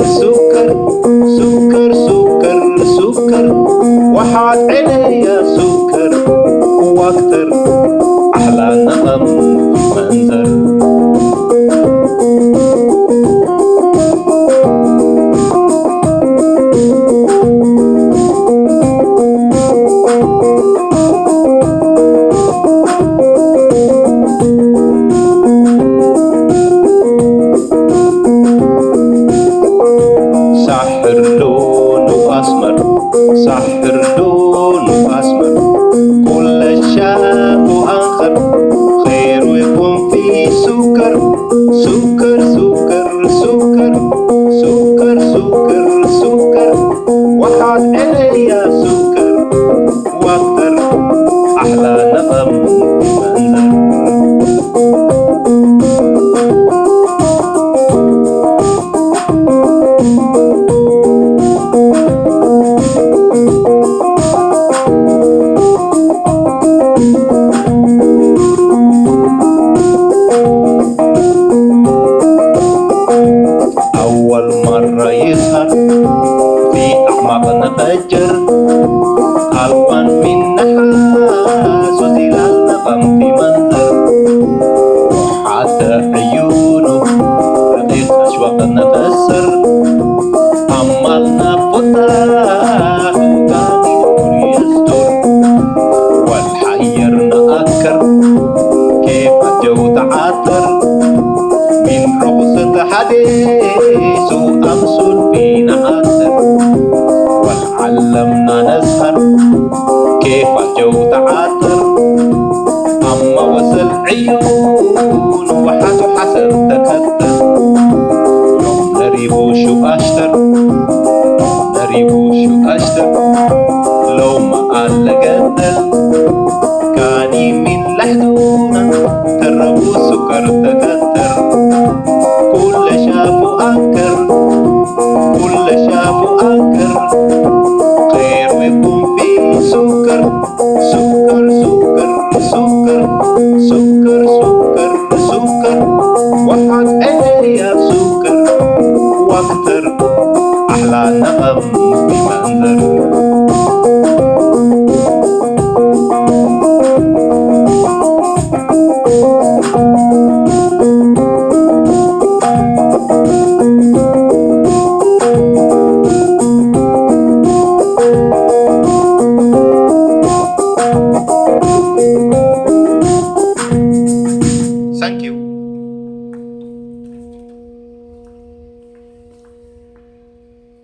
سكر سكر سكر سكر وحد عينيا سكر واكتر احلى نغم منظر ساحر لونه أسمر ساحر لونه أسمر كل شاب وآخر خير ويكون فيه سكر سكر سكر سكر سكر سكر سكر وحد عينيا سكر واكتر أحلى نغم منظر أول مرة يظهر في أعماقنا فجر ألوان من نحاس وظلال نغم في منظر وحتى عيونه رقيق أشواقنا فسر أملنا فتاح وكان النور يستر والحيرنا أكر كيف الجو تعطر من رقصة حديث وأمثل فينا أكثر وعلمنا نسهر كيف الجو تعطر أما وصل عيون وحد حسن تكتر يوم نريب شو أشتر